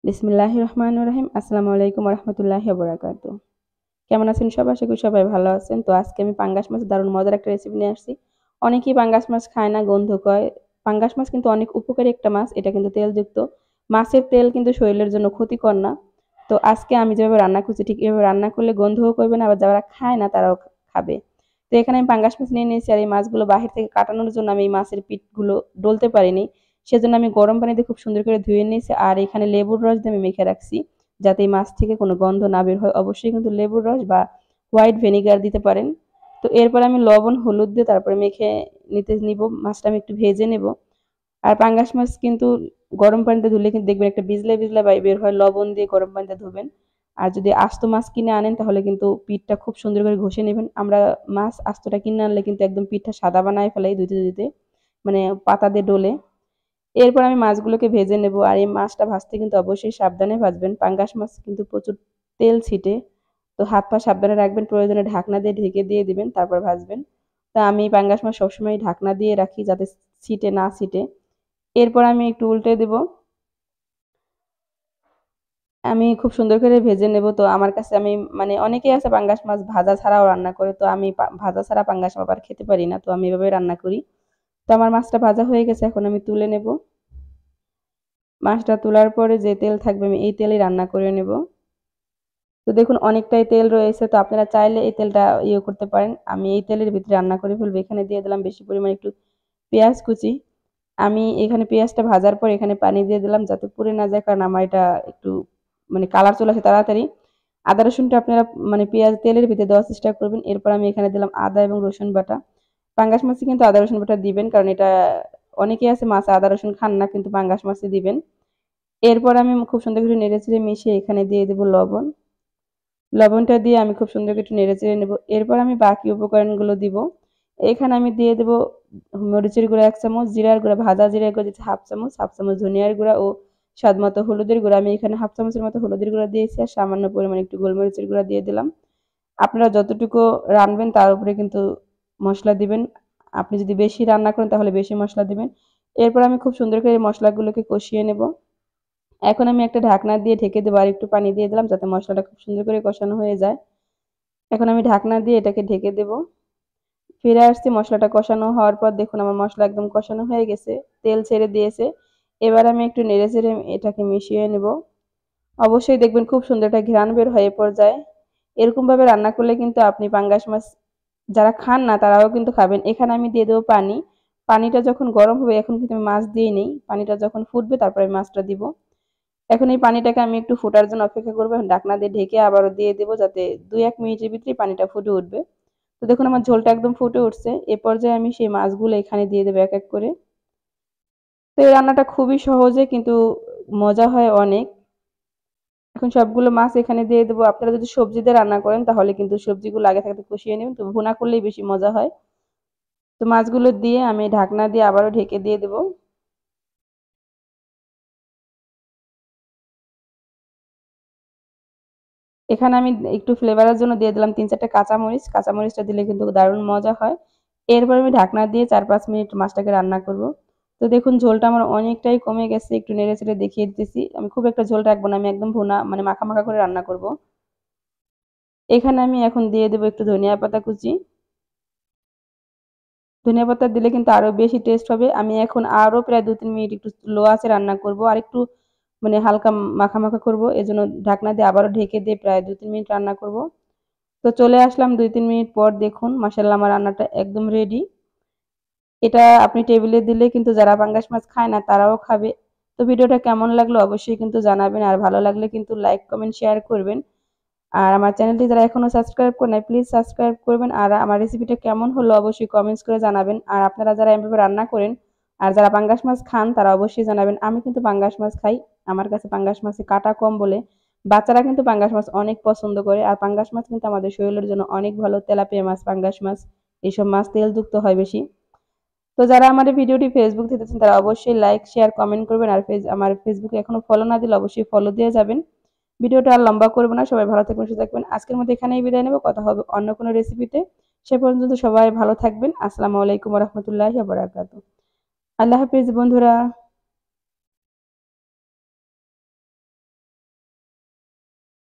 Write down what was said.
বিসমিল্লাহির রহমানির রহিম। আসসালামু আলাইকুম ওয়া রাহমাতুল্লাহি ওয়া বারাকাতুহু। কেমন আছেন সবাই? আশা করি সবাই ভালো আছেন। তো আজকে আমি পাঙ্গাস মাছের দারুণ মজার একটা রেসিপি নিয়ে আসছি। অনেকেই পাঙ্গাস মাছ খায় না, গন্ধ কয়। পাঙ্গাস মাছ কিন্তু অনেক উপকারী একটা মাছ। এটা কিন্তু তেলযুক্ত। মাছের তেল কিন্তু শরীরের জন্য ক্ষতিকর না। তো আজকে আমি যেভাবে রান্না করছি ঠিক এভাবে রান্না করলে গন্ধও করবে না, আবার যারা খায় না তারাও খাবে। তো এখানে আমি পাঙ্গাস মাছ নিয়ে নিয়েছি আর এই মাছগুলো বাহির থেকে কাটানোর জন্য আমি এই মাছের পিঠগুলো ডলতে পারিনি। সেজন্য আমি গরম পানিতে খুব সুন্দর করে ধুয়ে নিয়েছি আর এখানে লেবুর রস দিয়ে আমি মেখে রাখছি যাতে এই মাছ থেকে কোনো গন্ধ না বের হয়। অবশ্যই কিন্তু লেবুর রস বা হোয়াইট ভিনেগার দিতে পারেন। তো এরপর আমি লবণ হলুদ দিয়ে তারপরে মেখে নিব। মাছটা আমি একটু ভেজে নেব। আর পাঙ্গাস মাছ কিন্তু গরম পানিতে ধুলে কিন্তু দেখবেন একটা বিজলা বিজলা বের হয়। লবণ দিয়ে গরম পানিতে ধুবেন। আর যদি আস্ত মাছ কিনে আনেন তাহলে কিন্তু পিঠটা খুব সুন্দর করে ঘষে নেবেন। আমরা মাছ আস্তটা কিনে আনলে কিন্তু একদম পিঠটা সাদা বানায় ফেলাই ধুইতে ধুইতে, মানে পাতা দিয়ে ডলে। এরপর আমি মাছগুলোকে ভেজে নেব আর এই মাছটা ভাজতে কিন্তু অবশ্যই সাবধানে ভাজবেন। পাঙ্গাস মাছ কিন্তু প্রচুর তেল ছিটে। তো হাত পা সাবধানে রাখবেন, প্রয়োজনে ঢাকনা দিয়ে ঢেকে দিয়ে দিবেন, তারপর ভাজবেন। তা আমি পাঙ্গাস মাছ সবসময় ঢাকনা দিয়ে রাখি যাতে ছিটে না ছিটে। এরপর আমি একটু উল্টে দেব। আমি খুব সুন্দর করে ভেজে নেব। তো আমার কাছে আমি মানে অনেকেই আছে পাঙ্গাস মাছ ভাজা ছাড়াও রান্না করে, তো আমি ভাজা ছাড়া পাঙ্গাস মাছ আবার খেতে পারি না, তো আমি এভাবে রান্না করি। তো আমার মাছটা ভাজা হয়ে গেছে, এখন আমি তুলে নেব। মাছটা তোলার পরে যে তেল থাকবে আমি এই তেলেই রান্না করে নেব। তো দেখুন অনেকটাই তেল রয়েছে, তো আপনারা চাইলে এই তেলটা করতে পারেন। আমি এই তেলের ভিতরে রান্না করে ফেলবো। এখানে দিয়ে দিলাম বেশি পরিমাণে একটু পেঁয়াজ কুচি। আমি এখানে পেঁয়াজটা ভাজার পর এখানে পানি দিয়ে দিলাম যাতে পুড়ে না যায়, কারণ আমার এটা একটু মানে কালার চলে আসে তাড়াতাড়ি। আদা রসুনটা আপনারা মানে পেঁয়াজ তেলের ভিতরে দেওয়ার চেষ্টা করবেন। এরপর আমি এখানে দিলাম আদা এবং রসুন বাটা। পাঙ্গাস মাছে কিন্তু আদা রসুন বাটা দিবেন, কারণ এটা অনেকেই আছে মাছে আদা রসুন খান না, কিন্তু পাঙ্গাস মাছে দিবেন। এরপর আমি খুব সুন্দর করে নেড়েচেড়ে মিশিয়ে এখানে দিয়ে দেব লবণ। লবণটা দিয়ে আমি খুব সুন্দর করে একটু নেড়েচেড়ে নেব। এরপর আমি বাকি উপকরণগুলো দিব। এখানে আমি দিয়ে দেব মরিচের গুঁড়া ১ চামচ, জিরার গুঁড়া, ভাজা জিরার গুঁড়া দিচ্ছি 1/2 চামচ, 1/2 চামচ ধনিয়ার গুঁড়া ও স্বাদমতো হলুদের গুঁড়া। আমি এখানে 1/2 চামচের মতো হলুদের গুঁড়া দিয়েছি আর সামান্য পরিমাণে একটু গোলমরিচের গুঁড়া দিয়ে দিলাম। আপনারা যতটুকু রাঁধবেন তার উপরে কিন্তু মসলা দিবেন। আপনি যদি বেশি রান্না করেন তাহলে বেশি মসলা দিবেন। এরপর আমি খুব সুন্দর করে মসলাগুলোকে কষিয়ে নেব। এখন আমি একটা ঢাকনা দিয়ে ঢেকে দেবো আর একটু পানি দিয়ে দিলাম যাতে মশলাটা খুব সুন্দর করে কষানো হয়ে যায়। এখন আমি ঢাকনা দিয়ে এটাকে ঢেকে দেব। ফিরে আসছি মশলাটা কষানো হওয়ার পর, দেখুন আমার মশলা একদম কষানো হয়ে গেছে, তেল ছেড়ে দিয়েছে। এবার আমি একটু নেড়ে চেড়ে এটাকে মিশিয়ে নেব। অবশ্যই দেখবেন খুব সুন্দর একটা ঘ্রাণ বের হয় এ পর্যায়ে। এরকম ভাবে রান্না করলে কিন্তু আপনি পাঙ্গাস মাছ যারা খান না তারাও কিন্তু খাবেন। এখানে আমি দিয়ে দেবো পানি। পানিটা যখন গরম হবে, এখন কিন্তু আমি মাছ দিয়ে নেই, পানিটা যখন ফুটবে তারপরে আমি মাছটা দিব। এখন এই পানিটাকে আমি একটু ফোটার জন্য অপেক্ষা করবো। এখন ঢাকনা দিয়ে ঢেকে আবারও দিয়ে দেবো যাতে ২-১ মিনিটের ভিতরেই পানিটা ফুটে উঠবে। তো দেখুন আমার ঝোলটা একদম ফুটে উঠছে। এ পর্যায়ে আমি সেই মাছগুলো এখানে দিয়ে দেবো এক এক করে। তো এই রান্নাটা খুবই সহজে কিন্তু মজা হয় অনেক। এখন সবগুলো মাছ এখানে দিয়ে দেবো। আপনারা যদি সবজি দিয়ে রান্না করেন তাহলে কিন্তু সবজিগুলো আগে থাকতে কষিয়ে নেবেন, তো ভুনা করলেই বেশি মজা হয়। তো মাছগুলো দিয়ে আমি ঢাকনা দিয়ে আবারও ঢেকে দিয়ে দেবো। এখানে আমি একটু ফ্লেভারের জন্য দিয়ে দিলাম ৩-৪টা কাঁচামরিচ। কাঁচামরিচটা দিলে কিন্তু দারুণ মজা হয়। এরপর আমি ঢাকনা দিয়ে ৪-৫ মিনিট মাছটাকে রান্না করব। তো দেখুন ঝোলটা আমার অনেকটাই কমে গেছে। একটু নেড়েচেড়ে দেখিয়ে দিতেছি। আমি খুব একটা ঝোল রাখবো না। আমি একদম ভুনা মানে মাখা মাখা করে রান্না করব। এখানে আমি এখন দিয়ে দেবো একটু ধনিয়া পাতা কুচি। ধনিয়া পাতা দিলে কিন্তু আরো বেশি টেস্ট হবে। আমি এখন আরো প্রায় ২-৩ মিনিট একটু লো আঁচে রান্না করব। আর একটু মানে হালকা মাখা মাখা করব। এজন্য ঢাকনা দিয়ে আবারও ঢেকে দিয়ে প্রায় ২-৩ মিনিট রান্না করব। তো চলে আসলাম ২-৩ মিনিট পর, দেখুন মাশাআল্লাহ আমার রান্নাটা একদম রেডি। এটা আপনি টেবিলে দিলে কিন্তু যারা পাঙ্গাস মাছ খায় না তারাও খাবে। তো ভিডিওটা কেমন লাগলো অবশ্যই কিন্তু জানাবেন, আর ভালো লাগলে কিন্তু লাইক কমেন্ট শেয়ার করবেন। আর আমার চ্যানেলটি যারা এখনো সাবস্ক্রাইব করে নাই প্লিজ সাবস্ক্রাইব করবেন। আর আমার রেসিপিটা কেমন হলো অবশ্যই কমেন্টস করে জানাবেন। আর আপনারা যারা এভাবে রান্না করেন আর যারা পাঙ্গাস মাছ খান তারা অবশ্যই জানাবেন। আমি কিন্তু পাঙ্গাস মাছ খাই। আমার কাছে পাঙ্গাস মাছে কাঁটা কম বলে বাচ্চারা কিন্তু পাঙ্গাস মাছ অনেক পছন্দ করে। আর পাঙ্গাস মাছ কিন্তু আমাদের শরীরের জন্য অনেক ভালো। তেলাপিয়া মাছ, পাঙ্গাস মাছ এইসব মাছ তেলযুক্ত হয় বেশি। তো যারা আমার এই ভিডিওটি ফেসবুক থেকে দেখছেন তারা অবশ্যই লাইক শেয়ার কমেন্ট করবেন। আর আমার ফেসবুকে এখনো ফলো না দিলে অবশ্যই ফলো দিয়ে যাবেন। ভিডিওটা আর লম্বা করব না। সবাই ভালো থাকবেন, সুস্থ থাকবেন। আজকের মতো এখানেই বিদায় নেব। কথা হবে অন্য কোনো রেসিপিতে। সে পর্যন্ত সবাই ভালো থাকবেন। আসসালামু আলাইকুম ওয়া রাহমাতুল্লাহি ওয়া বারাকাতুহু। আল্লাহ হাফেজ বন্ধুরা।